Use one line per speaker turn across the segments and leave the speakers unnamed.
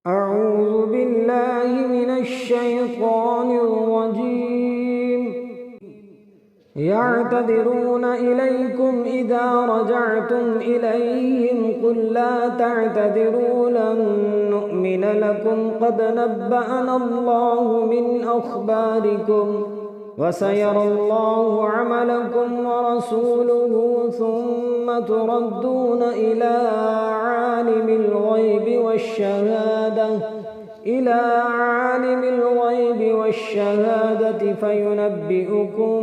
أعوذ بالله من الشيطان الرجيم. يعتذرون إليكم إذا رجعتم إليهم قل لا تعتذروا لن نؤمن لكم قد نبأنا الله من أخباركم وسيرى الله عملكم ورسوله ثم تردون إلى عالم الغيب والشهادة فينبئكم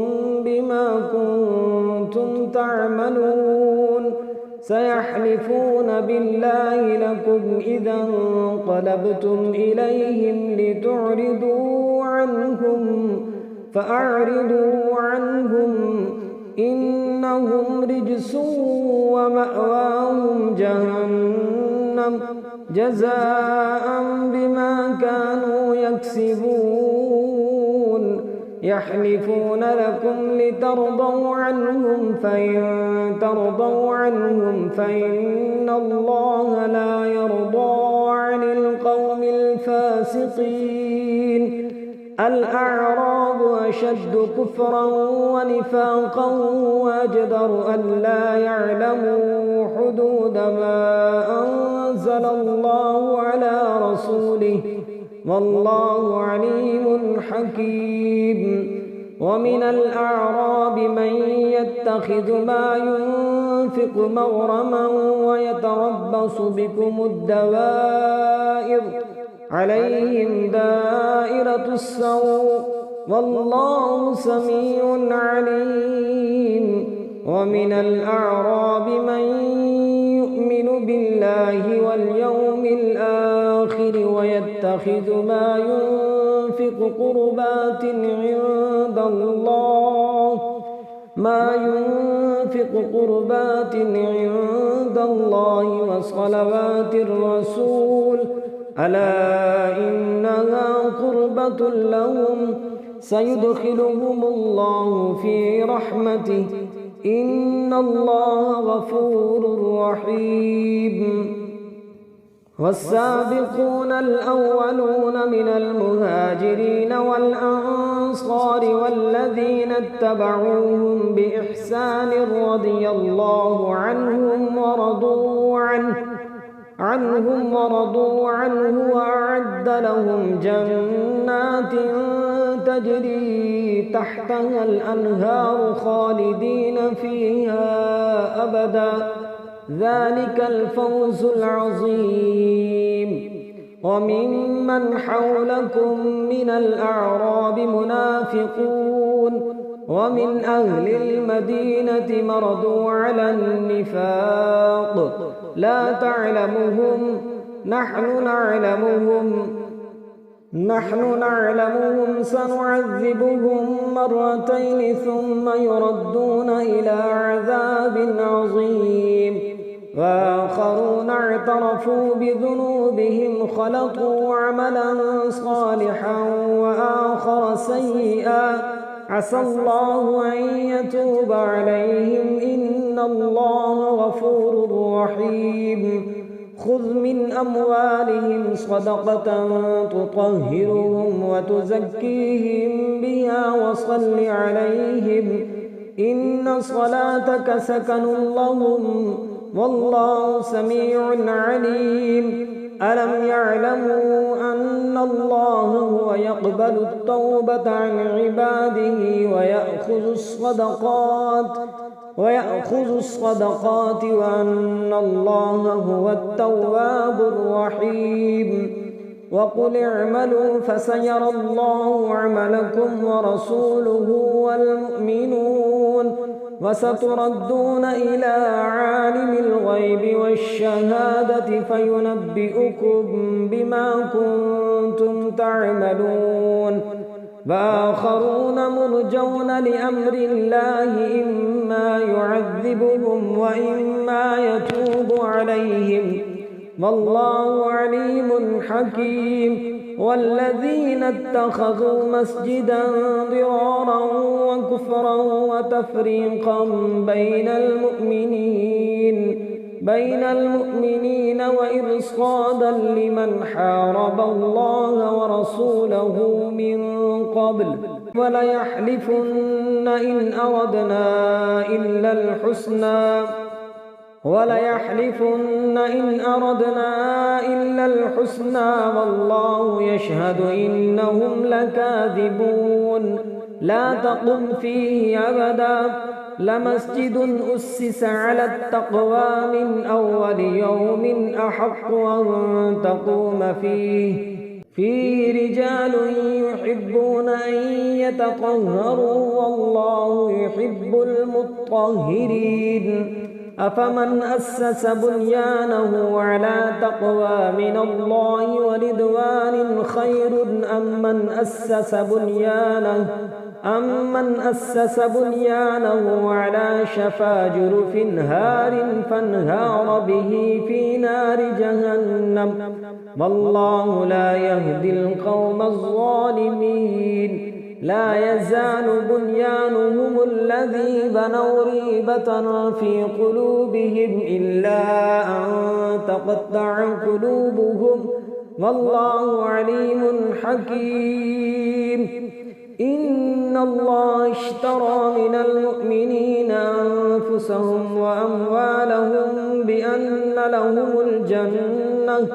بما كنتم تعملون. سيحلفون بالله لكم إذا انقلبتم إليهم لتعرضوا عنهم فأعرضوا عنهم إنهم رجس ومأواهم جهنم جزاء بما كانوا يكسبون. يحلفون لكم لترضوا عنهم فإن ترضوا عنهم فإن الله لا يرضى عن القوم الفاسقين. الأعراب أشد كفرا ونفاقا وأجدر أن لا يعلموا حدود ما أنزل الله على رسوله والله عليم حكيم. ومن الأعراب من يتخذ ما ينفق مغرما ويتربص بكم الدوائر عليهم دائرة السوء والله سميع عليم. ومن الأعراب من يؤمن بالله واليوم الآخر ويتخذ ما ينفق قربات عند الله وصلوات الرسول ألا إنها قربة لهم سيدخلهم الله في رحمته إن الله غفور رحيم. والسابقون الأولون من المهاجرين والأنصار والذين اتبعوهم بإحسان رضي الله عنهم ورضوا عنه وأعد لهم جنات تجري تحتها الأنهار خالدين فيها أبدا ذلك الفوز العظيم. وممن حولكم من الأعراب منافقون ومن أهل المدينة مردوا على النفاق لا تعلمهم نحن نعلمهم سنعذبهم مرتين ثم يردون إلى عذاب عظيم. وآخرون اعترفوا بذنوبهم خلطوا عملا صالحا وآخر سيئا عسى الله أن يتوب عليهم إن الله غفور رحيم. خذ من أموالهم صدقة تطهرهم وتزكيهم بها وصل عليهم إن صلاتك سكن لهم والله سميع عليم. ألم يعلموا أن الله هو يقبل التوبة عن عباده ويأخذ الصدقات وأن الله هو التواب الرحيم. وقل اعملوا فسيرى الله عملكم ورسوله والمؤمنون وستردون إلى عالم الغيب والشهادة فينبئكم بما كنتم تعملون. وآخرون مرجون لأمر الله إما يعذبهم وإما يتوب عليهم والله عليم حكيم. والذين اتخذوا مسجدا ضرارا وكفرا وتفريقا بين المؤمنين بين المؤمنين وإرصادا لمن حارب الله ورسوله من قبل وليحلفن إن أردنا إلا الحسنى والله يشهد إنهم لكاذبون لا تقم فيه أبدا لمسجد أسس على التقوى من أول يوم أحق أن تقوم فيه رجال يحبون أن يتطهروا والله يحب المطهرين أفمن أسس بنيانه على تقوى من الله ورضوان خير أمن أسس بنيانه على شفا جرف هار فانهار به في نار جهنم والله لا يهدي القوم الظالمين لا يزال بنيانهم الذي بنوا ريبة في قلوبهم إلا أن تقطع قلوبهم والله عليم حكيم إن الله اشترى من المؤمنين أنفسهم وأموالهم بأن لهم الجنة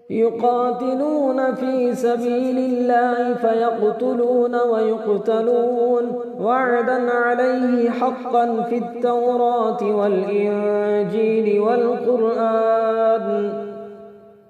يقاتلون في سبيل الله فيقتلون ويقتلون وعدا عليه حقا في التوراة والإنجيل والقرآن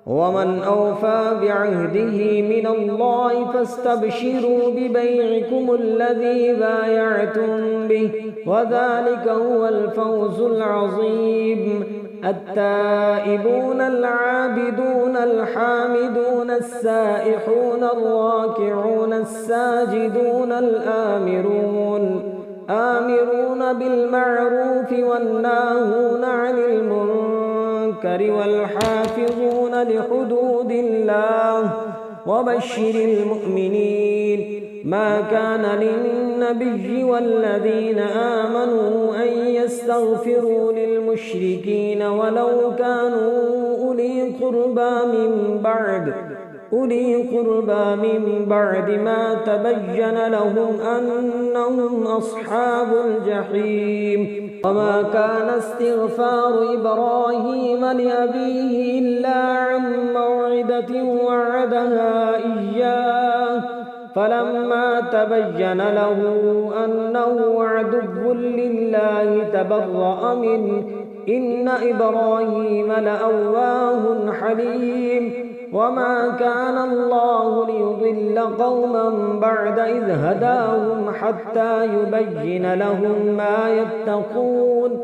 ومن أوفى بعهده من الله فاستبشروا ببيعكم الذي بايعتم به وذلك هو الفوز العظيم التائبون العابدون الحامدون السائحون الراكعون الساجدون آمرون بالمعروف والناهون عن المنكر والحافظون لحدود الله وبشر المؤمنين ما كان للنبي والذين آمنوا أن يستغفروا للمشركين ولو كانوا أولي قربى من بعد ما تبين لهم أنهم أصحاب الجحيم وما كان استغفار إبراهيم لأبيه إلا عن موعدة وعدها إياه فلما تبين له أنه عدو لله تبرأ منه إن إبراهيم لأواه حليم وما كان الله ليضل قوما بعد إذ هداهم حتى يبين لهم ما يتقون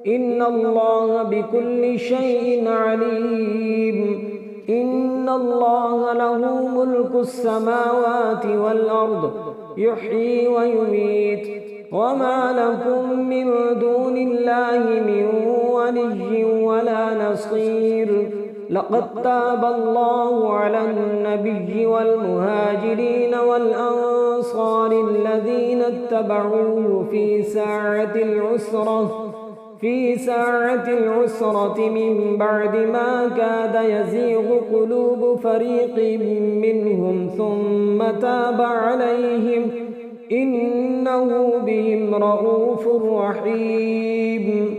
إن الله بكل شيء عليم إن الله له ملك السماوات والأرض يحيي ويميت وما لكم من دون الله من ولي ولا نصير لقد تاب الله على النبي والمهاجرين والأنصار الذين اتبعوه في ساعة العسرة من بعد ما كاد يزيغ قلوب فريق منهم ثم تاب عليهم إنه بهم رءوف رحيم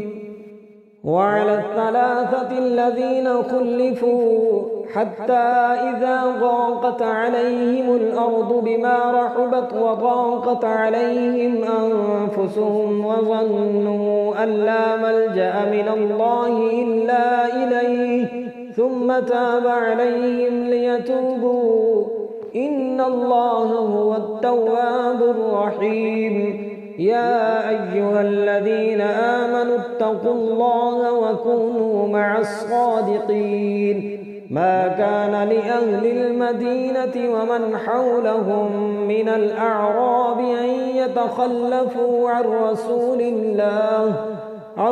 وعلى الثلاثة الذين خلفوا حتى إذا ضاقت عليهم الأرض بما رحبت وضاقت عليهم أنفسهم وظنوا أن لا ملجأ من الله إلا إليه ثم تاب عليهم ليتوبوا إن الله هو التواب الرحيم يا أيها الذين آمنوا اتقوا الله وكونوا مع الصادقين ما كان لأهل المدينة ومن حولهم من الأعراب أن يتخلفوا عن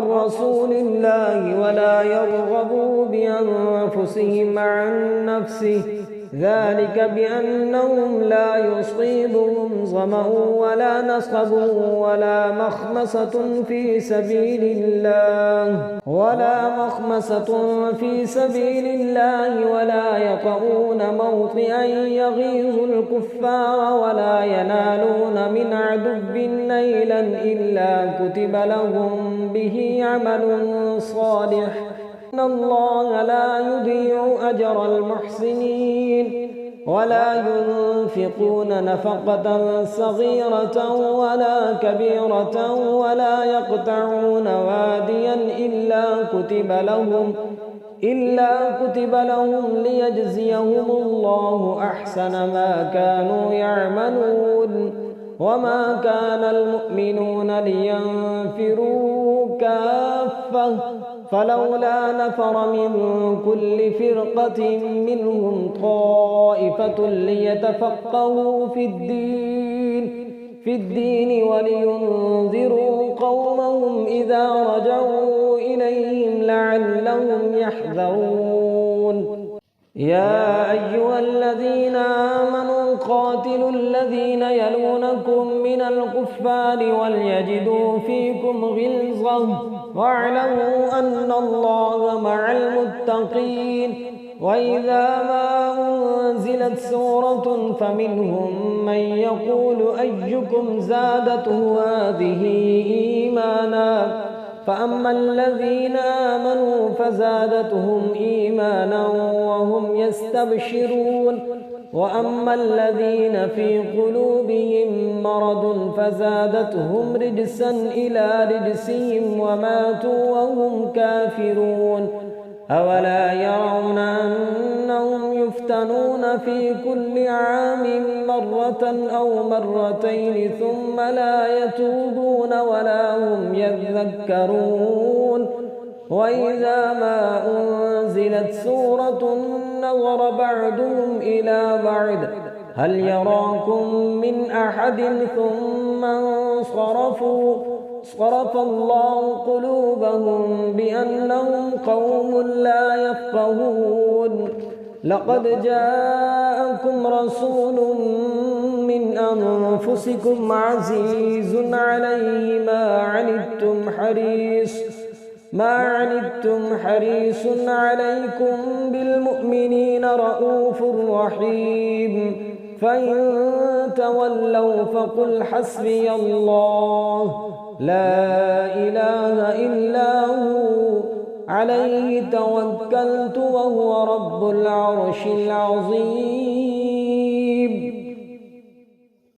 رسول الله ولا يرغبوا بأنفسهم عن نفسه ذلك بأنهم لا يصيبهم ظمأ ولا نصب ولا مخمصة في سبيل الله ولا يطؤون موطئا يغيظ الكفار ولا ينالون من عدو نيلا إلا كتب لهم به عمل صالح إن الله لا يضيع أجر المحسنين ولا ينفقون نفقة صغيرة ولا كبيرة ولا يقطعون واديا إلا كتب لهم ليجزيهم الله أحسن ما كانوا يعملون وما كان المؤمنون لينفروا كافة فلولا نفر من كل فرقة منهم طائفة ليتفقهوا في الدين ولينذروا قومهم إذا رجعوا إليهم لعلهم يحذرون يا أيها الذين آمنوا قاتلوا الذين يلونكم من الكفار وليجدوا فيكم غلظة واعلموا أن الله مع المتقين وإذا ما أنزلت سورة فمنهم من يقول أيكم زادته هذه إيمانا فأما الذين آمنوا فزادتهم إيمانا وهم يستبشرون وأما الذين في قلوبهم مرض فزادتهم رجسا إلى رجسهم وماتوا وهم كافرون أولا يرون أنهم يفتنون في كل عام مرة أو مرتين ثم لا يتوبون ولا هم يذكرون وإذا ما أنزلت سورة نظر بعضهم إلى بعض هل يراكم من أحد ثم انصرفوا صرف الله قلوبهم بأنهم قوم لا يفقهون لقد جاءكم رسول من أنفسكم عزيز عليه ما عنتم حريص عليكم بالمؤمنين رؤوف رحيم فإن تولوا فقل حسبي الله لا إله إلا هو عليه توكلت وهو رب العرش العظيم